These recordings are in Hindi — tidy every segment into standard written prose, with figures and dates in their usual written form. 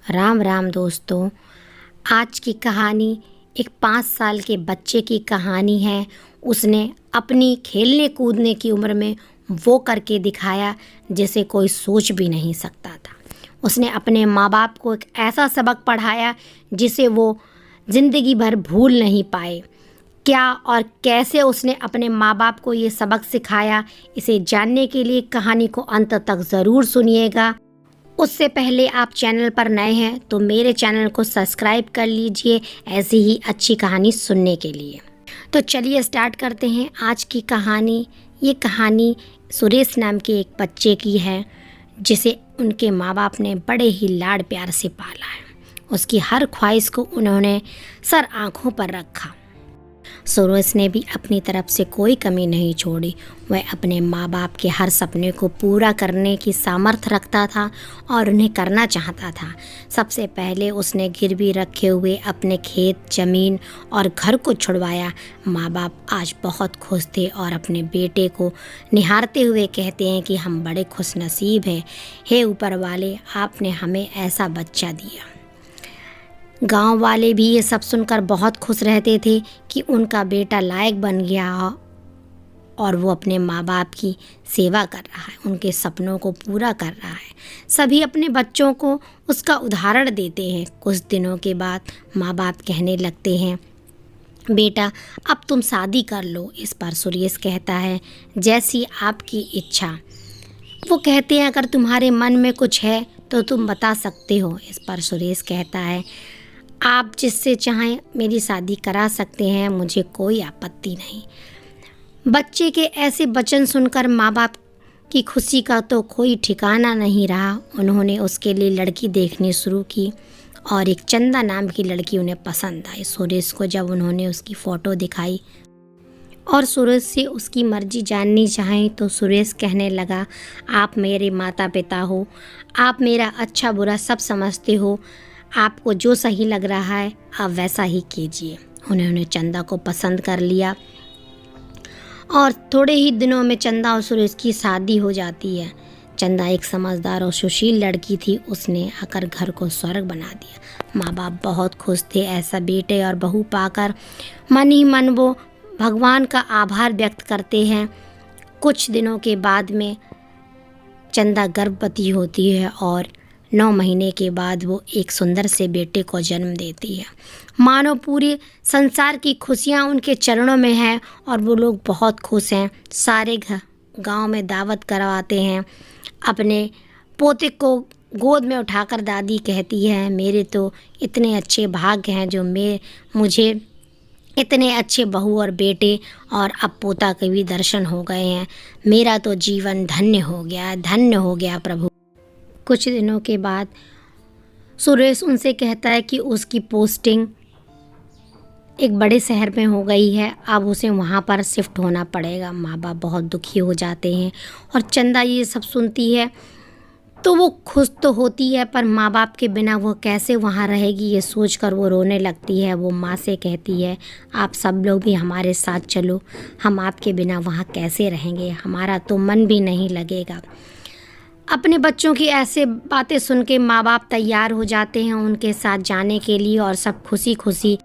राम राम दोस्तों। आज की कहानी एक 5 साल के बच्चे की कहानी है। उसने अपनी खेलने कूदने की उम्र में वो करके दिखाया जिसे कोई सोच भी नहीं सकता था। उसने अपने माँ बाप को एक ऐसा सबक पढ़ाया जिसे वो ज़िंदगी भर भूल नहीं पाए। क्या और कैसे उसने अपने माँ बाप को ये सबक सिखाया, इसे जानने के लिए कहानी को अंत तक ज़रूर सुनिएगा। उससे पहले आप चैनल पर नए हैं तो मेरे चैनल को सब्सक्राइब कर लीजिए ऐसी ही अच्छी कहानी सुनने के लिए। तो चलिए स्टार्ट करते हैं आज की कहानी। ये कहानी सुरेश नाम के एक बच्चे की है जिसे उनके माँ बाप ने बड़े ही लाड प्यार से पाला है। उसकी हर ख्वाहिश को उन्होंने सर आँखों पर रखा। सुरेश ने भी अपनी तरफ से कोई कमी नहीं छोड़ी। वह अपने माँ बाप के हर सपने को पूरा करने की सामर्थ्य रखता था और उन्हें करना चाहता था। सबसे पहले उसने गिरवी रखे हुए अपने खेत, ज़मीन और घर को छुड़वाया। माँ बाप आज बहुत खुश थे और अपने बेटे को निहारते हुए कहते हैं कि हम बड़े खुशनसीब हैं। हे ऊपर वाले, आपने हमें ऐसा बच्चा दिया। गांव वाले भी ये सब सुनकर बहुत खुश रहते थे कि उनका बेटा लायक बन गया और वो अपने माँ बाप की सेवा कर रहा है, उनके सपनों को पूरा कर रहा है। सभी अपने बच्चों को उसका उदाहरण देते हैं। कुछ दिनों के बाद माँ बाप कहने लगते हैं, बेटा अब तुम शादी कर लो। इस पर सुरेश कहता है, जैसी आपकी इच्छा। वो कहते हैं, अगर तुम्हारे मन में कुछ है तो तुम बता सकते हो। इस पर सुरेश कहता है, आप जिससे चाहें मेरी शादी करा सकते हैं, मुझे कोई आपत्ति नहीं। बच्चे के ऐसे वचन सुनकर माँ बाप की खुशी का तो कोई ठिकाना नहीं रहा। उन्होंने उसके लिए लड़की देखनी शुरू की और एक चंदा नाम की लड़की उन्हें पसंद आई। सुरेश को जब उन्होंने उसकी फ़ोटो दिखाई और सुरेश से उसकी मर्जी जाननी चाही तो सुरेश कहने लगा, आप मेरे माता पिता हो, आप मेरा अच्छा बुरा सब समझते हो, आपको जो सही लग रहा है आप वैसा ही कीजिए। उन्होंने चंदा को पसंद कर लिया और थोड़े ही दिनों में चंदा और सुरेश की शादी हो जाती है। चंदा एक समझदार और सुशील लड़की थी। उसने आकर घर को स्वर्ग बना दिया। माँ बाप बहुत खुश थे ऐसा बेटे और बहू पाकर। मन ही मन वो भगवान का आभार व्यक्त करते हैं। कुछ दिनों के बाद में चंदा गर्भवती होती है और 9 महीने के बाद वो एक सुंदर से बेटे को जन्म देती है। मानो पूरे संसार की खुशियाँ उनके चरणों में हैं और वो लोग बहुत खुश हैं। सारे गांव में दावत करवाते हैं। अपने पोते को गोद में उठाकर दादी कहती है, मेरे तो इतने अच्छे भाग्य हैं जो मुझे इतने अच्छे बहू और बेटे और अब पोता के भी दर्शन हो गए हैं। मेरा तो जीवन धन्य हो गया, धन्य हो गया प्रभु। कुछ दिनों के बाद सुरेश उनसे कहता है कि उसकी पोस्टिंग एक बड़े शहर में हो गई है, अब उसे वहाँ पर शिफ्ट होना पड़ेगा। माँ बाप बहुत दुखी हो जाते हैं और चंदा ये सब सुनती है तो वो खुश तो होती है, पर माँ बाप के बिना वो कैसे वहाँ रहेगी ये सोचकर वो रोने लगती है। वो माँ से कहती है, आप सब लोग भी हमारे साथ चलो, हम आपके बिना वहाँ कैसे रहेंगे, हमारा तो मन भी नहीं लगेगा। अपने बच्चों की ऐसे बातें सुन के माँ बाप तैयार हो जाते हैं उनके साथ जाने के लिए और सब खुशी खुशी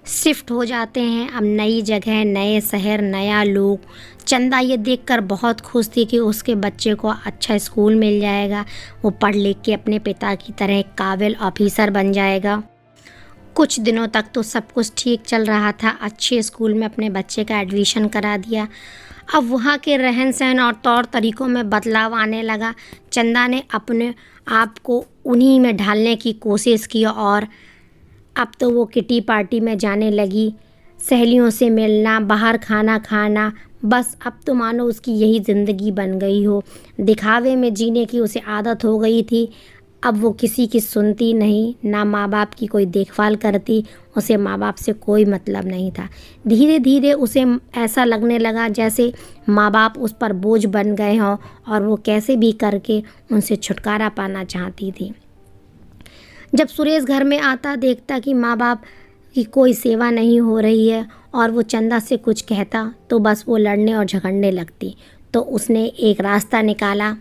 शिफ्ट हो जाते हैं। अब नई जगह, नए शहर, नया लोग। चंदा ये देखकर बहुत खुश थी कि उसके बच्चे को अच्छा स्कूल मिल जाएगा, वो पढ़ लिख के अपने पिता की तरह काबिल ऑफिसर बन जाएगा। कुछ दिनों तक तो सब कुछ ठीक चल रहा था। अच्छे स्कूल में अपने बच्चे का एडमिशन करा दिया। अब वहाँ के रहन सहन और तौर तरीक़ों में बदलाव आने लगा। चंदा ने अपने आप को उन्हीं में ढालने की कोशिश की और अब तो वो किटी पार्टी में जाने लगी, सहेलियों से मिलना, बाहर खाना खाना, बस अब तो मानो उसकी यही ज़िंदगी बन गई हो। दिखावे में जीने की उसे आदत हो गई थी। अब वो किसी की सुनती नहीं, ना माँ बाप की कोई देखभाल करती, उसे माँ बाप से कोई मतलब नहीं था। धीरे धीरे उसे ऐसा लगने लगा जैसे माँ बाप उस पर बोझ बन गए हों और वो कैसे भी करके उनसे छुटकारा पाना चाहती थी। जब सुरेश घर में आता, देखता कि माँ बाप की कोई सेवा नहीं हो रही है और वो चंदा से कुछ कहता तो बस वो लड़ने और झगड़ने लगती। तो उसने एक रास्ता निकाला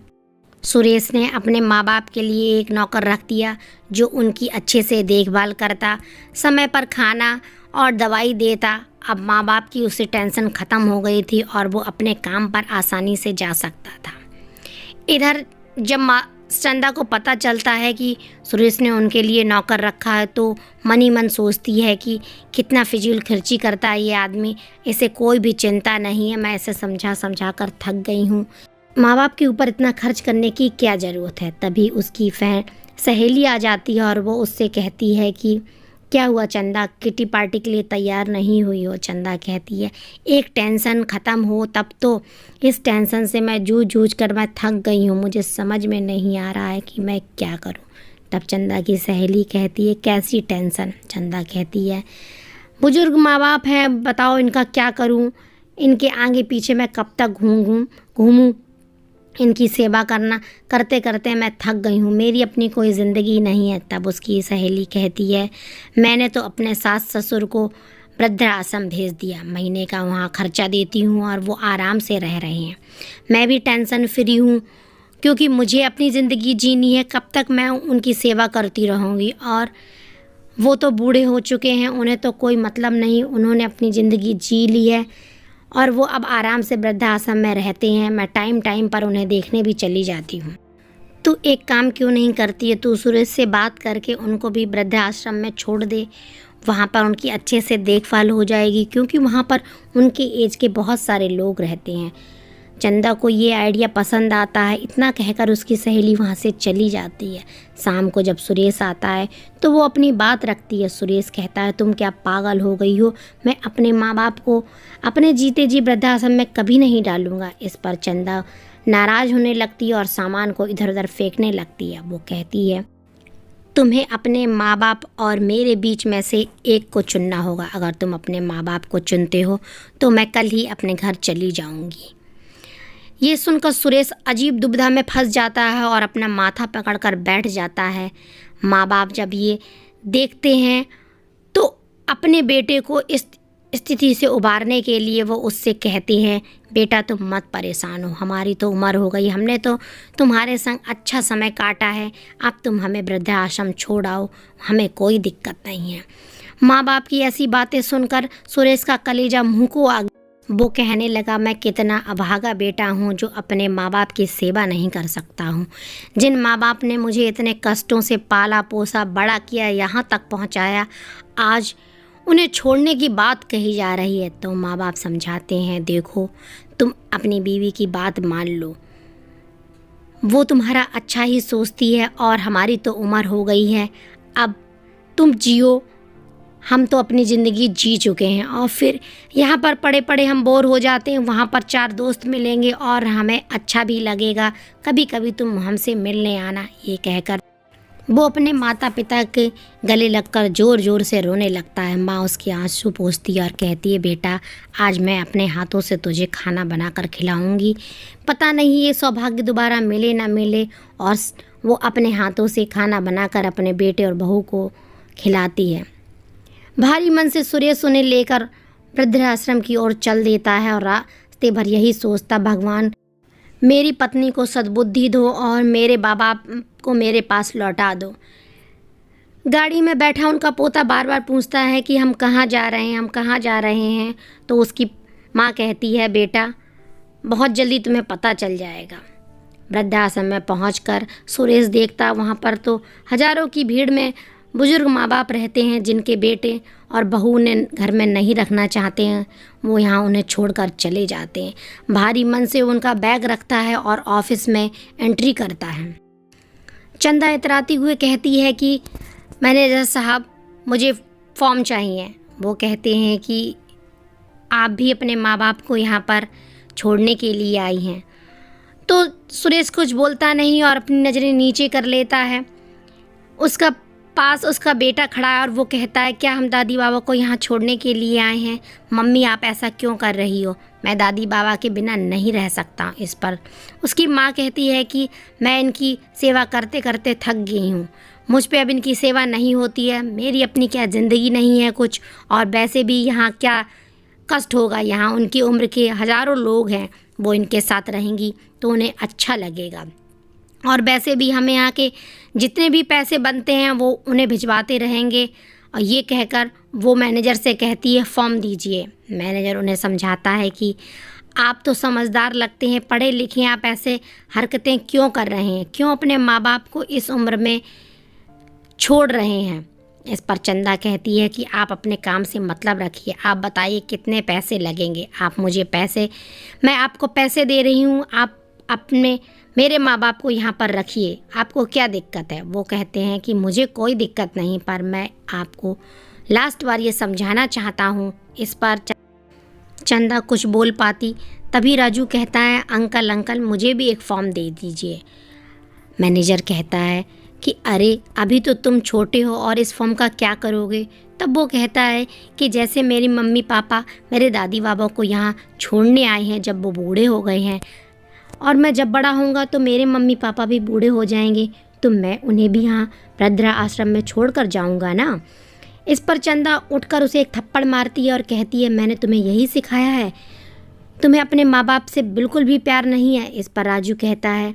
सुरेश ने अपने माँ बाप के लिए एक नौकर रख दिया जो उनकी अच्छे से देखभाल करता, समय पर खाना और दवाई देता। अब माँ बाप की उससे टेंशन ख़त्म हो गई थी और वो अपने काम पर आसानी से जा सकता था। इधर जब माँ चंदा को पता चलता है कि सुरेश ने उनके लिए नौकर रखा है तो मन ही मन सोचती है कि कितना फिजूल खर्ची करता है ये आदमी, इसे कोई भी चिंता नहीं है, मैं इसे समझा समझा कर थक गई हूँ, माँ बाप के ऊपर इतना खर्च करने की क्या ज़रूरत है। तभी उसकी सहेली आ जाती है और वो उससे कहती है कि क्या हुआ चंदा, किटी पार्टी के लिए तैयार नहीं हुई हो। चंदा कहती है एक टेंशन ख़त्म हो तब तो, इस टेंशन से मैं जूझ जूझ कर मैं थक गई हूँ, मुझे समझ में नहीं आ रहा है कि मैं क्या करूँ। तब चंदा की सहेली कहती है कैसी टेंशन। चंदा कहती है बुजुर्ग माँ बाप हैं, बताओ इनका क्या करूँ, इनके आगे पीछे मैं कब तक घूमूँ, इनकी सेवा करते करते मैं थक गई हूँ, मेरी अपनी कोई ज़िंदगी नहीं है। तब उसकी सहेली कहती है मैंने तो अपने सास ससुर को वृद्धाश्रम भेज दिया, महीने का वहाँ खर्चा देती हूँ और वो आराम से रह रहे हैं। मैं भी टेंशन फ्री हूँ क्योंकि मुझे अपनी ज़िंदगी जीनी है, कब तक मैं उनकी सेवा करती रहूँगी। और वो तो बूढ़े हो चुके हैं, उन्हें तो कोई मतलब नहीं, उन्होंने अपनी ज़िंदगी जी ली है और वो अब आराम से वृद्धाश्रम में रहते हैं। मैं टाइम टाइम पर उन्हें देखने भी चली जाती हूँ। तू एक काम क्यों नहीं करती है, तू सुरेश से बात करके उनको भी वृद्धाश्रम में छोड़ दे, वहाँ पर उनकी अच्छे से देखभाल हो जाएगी क्योंकि वहाँ पर उनके एज के बहुत सारे लोग रहते हैं। चंदा को ये आइडिया पसंद आता है। इतना कहकर उसकी सहेली वहाँ से चली जाती है। शाम को जब सुरेश आता है तो वो अपनी बात रखती है। सुरेश कहता है तुम क्या पागल हो गई हो, मैं अपने माँ बाप को अपने जीते जी वृद्धाश्रम में कभी नहीं डालूंगा। इस पर चंदा नाराज़ होने लगती है और सामान को इधर उधर फेंकने लगती है। वो कहती है तुम्हें अपने माँ बाप और मेरे बीच में से एक को चुनना होगा। अगर तुम अपने माँ बाप को चुनते हो तो मैं कल ही अपने घर चली जाऊंगी। ये सुनकर सुरेश अजीब दुविधा में फंस जाता है और अपना माथा पकड़कर बैठ जाता है। माँ बाप जब ये देखते हैं तो अपने बेटे को इस स्थिति से उबारने के लिए वो उससे कहते हैं बेटा तुम मत परेशान हो, हमारी तो उम्र हो गई, हमने तो तुम्हारे संग अच्छा समय काटा है, अब तुम हमें वृद्धाश्रम छोड़ आओ, हमें कोई दिक्कत नहीं है। माँ बाप की ऐसी बातें सुनकर सुरेश का कलेजा मुँह को आ, वो कहने लगा मैं कितना अभागा बेटा हूँ जो अपने माँ बाप की सेवा नहीं कर सकता हूँ। जिन माँ बाप ने मुझे इतने कष्टों से पाला पोसा बड़ा किया, यहाँ तक पहुँचाया, आज उन्हें छोड़ने की बात कही जा रही है। तो माँ बाप समझाते हैं देखो तुम अपनी बीवी की बात मान लो, वो तुम्हारा अच्छा ही सोचती है और हमारी तो उम्र हो गई है, अब तुम जियो, हम तो अपनी ज़िंदगी जी चुके हैं और फिर यहाँ पर पड़े पड़े हम बोर हो जाते हैं, वहाँ पर चार दोस्त मिलेंगे और हमें अच्छा भी लगेगा, कभी कभी तुम हमसे मिलने आना। ये कहकर वो अपने माता पिता के गले लगकर ज़ोर ज़ोर से रोने लगता है। माँ उसके आंसू पोंछती है और कहती है बेटा आज मैं अपने हाथों से तुझे खाना बनाकर खिलाऊंगी, पता नहीं ये सौभाग्य दोबारा मिले ना मिले। और वो अपने हाथों से खाना बनाकर अपने बेटे और बहू को खिलाती है। भारी मन से सुरेश उन्हें लेकर वृद्धाश्रम की ओर चल देता है और रास्ते भर यही सोचता भगवान मेरी पत्नी को सद्बुद्धि दो और मेरे बाबा को मेरे पास लौटा दो। गाड़ी में बैठा उनका पोता बार बार पूछता है कि हम कहाँ जा रहे हैं, हम कहाँ जा रहे हैं। तो उसकी माँ कहती है बेटा बहुत जल्दी तुम्हें पता चल जाएगा। वृद्धाश्रम में पहुंचकर सुरेश देखता वहाँ पर तो हजारों की भीड़ में बुजुर्ग माँ बाप रहते हैं जिनके बेटे और बहू ने घर में नहीं रखना चाहते हैं, वो यहाँ उन्हें छोड़कर चले जाते हैं। भारी मन से उनका बैग रखता है और ऑफिस में एंट्री करता है। चंदा इतराती हुए कहती है कि मैनेजर साहब मुझे फॉर्म चाहिए। वो कहते हैं कि आप भी अपने माँ बाप को यहाँ पर छोड़ने के लिए आई हैं। तो सुरेश कुछ बोलता नहीं और अपनी नज़रें नीचे कर लेता है। उसका पास उसका बेटा खड़ा है और वो कहता है क्या हम दादी बाबा को यहाँ छोड़ने के लिए आए हैं? मम्मी आप ऐसा क्यों कर रही हो? मैं दादी बाबा के बिना नहीं रह सकता। इस पर उसकी माँ कहती है कि मैं इनकी सेवा करते करते थक गई हूँ, मुझ पे अब इनकी सेवा नहीं होती है, मेरी अपनी क्या ज़िंदगी नहीं है कुछ, और वैसे भी यहाँ क्या कष्ट होगा, यहाँ उनकी उम्र के हज़ारों लोग हैं, वो इनके साथ रहेंगी तो उन्हें अच्छा लगेगा। और वैसे भी हमें यहाँ के जितने भी पैसे बनते हैं वो उन्हें भिजवाते रहेंगे। और ये कहकर वो मैनेजर से कहती है फॉर्म दीजिए। मैनेजर उन्हें समझाता है कि आप तो समझदार लगते हैं, पढ़े लिखे हैं, आप ऐसे हरकतें क्यों कर रहे हैं, क्यों अपने माँ बाप को इस उम्र में छोड़ रहे हैं। इस पर चंदा कहती है कि आप अपने काम से मतलब रखिए, आप बताइए कितने पैसे लगेंगे, आप मुझे पैसे, मैं आपको पैसे दे रही हूँ, आप अपने मेरे माँ बाप को यहाँ पर रखिए, आपको क्या दिक्कत है। वो कहते हैं कि मुझे कोई दिक्कत नहीं, पर मैं आपको लास्ट बार ये समझाना चाहता हूँ। इस पर चंदा कुछ बोल पाती, तभी राजू कहता है अंकल अंकल मुझे भी एक फॉर्म दे दीजिए। मैनेजर कहता है कि अरे अभी तो तुम छोटे हो और इस फॉर्म का क्या करोगे। तब वो कहता है कि जैसे मेरी मम्मी पापा मेरे दादी बाबा को यहाँ छोड़ने आए हैं जब वो बूढ़े हो गए हैं, और मैं जब बड़ा होऊंगा तो मेरे मम्मी पापा भी बूढ़े हो जाएंगे, तो मैं उन्हें भी यहाँ वृद्ध आश्रम में छोड़ कर जाऊँगा ना। इस पर चंदा उठकर उसे एक थप्पड़ मारती है और कहती है मैंने तुम्हें यही सिखाया है, तुम्हें अपने माँ बाप से बिल्कुल भी प्यार नहीं है। इस पर राजू कहता है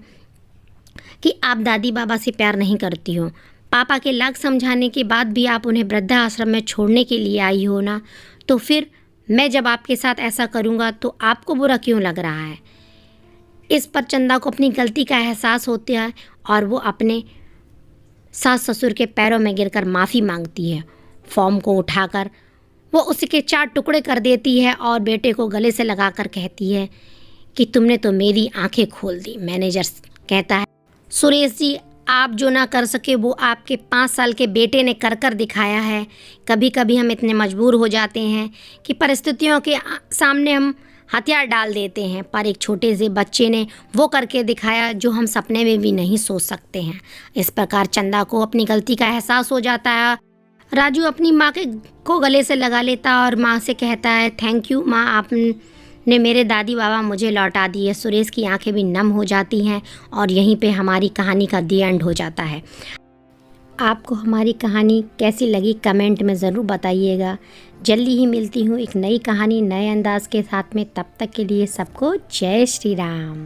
कि आप दादी बाबा से प्यार नहीं करती हो, पापा के लाख समझाने के बाद भी आप उन्हें वृद्ध आश्रम में छोड़ने के लिए आई हो ना, तो फिर मैं जब आपके साथ ऐसा करूँगा तो आपको बुरा क्यों लग रहा है। इस पर चंदा को अपनी गलती का एहसास होता है और वो अपने सास ससुर के पैरों में गिरकर माफ़ी मांगती है। फॉर्म को उठाकर वो उसके 4 टुकड़े कर देती है और बेटे को गले से लगाकर कहती है कि तुमने तो मेरी आंखें खोल दी। मैनेजर कहता है सुरेश जी, आप जो ना कर सके वो आपके 5 साल के बेटे ने कर कर दिखाया है। कभी कभी हम इतने मजबूर हो जाते हैं कि परिस्थितियों के सामने हम हथियार डाल देते हैं, पर एक छोटे से बच्चे ने वो करके दिखाया जो हम सपने में भी नहीं सोच सकते हैं। इस प्रकार चंदा को अपनी गलती का एहसास हो जाता है। राजू अपनी माँ को गले से लगा लेता और माँ से कहता है थैंक यू माँ, आपने मेरे दादी बाबा मुझे लौटा दिए। सुरेश की आंखें भी नम हो जाती हैं और यहीं पे हमारी कहानी का दी एंड हो जाता है। आपको हमारी कहानी कैसी लगी कमेंट में ज़रूर बताइएगा। जल्दी ही मिलती हूँ एक नई कहानी नए अंदाज के साथ में, तब तक के लिए सबको जय श्री राम।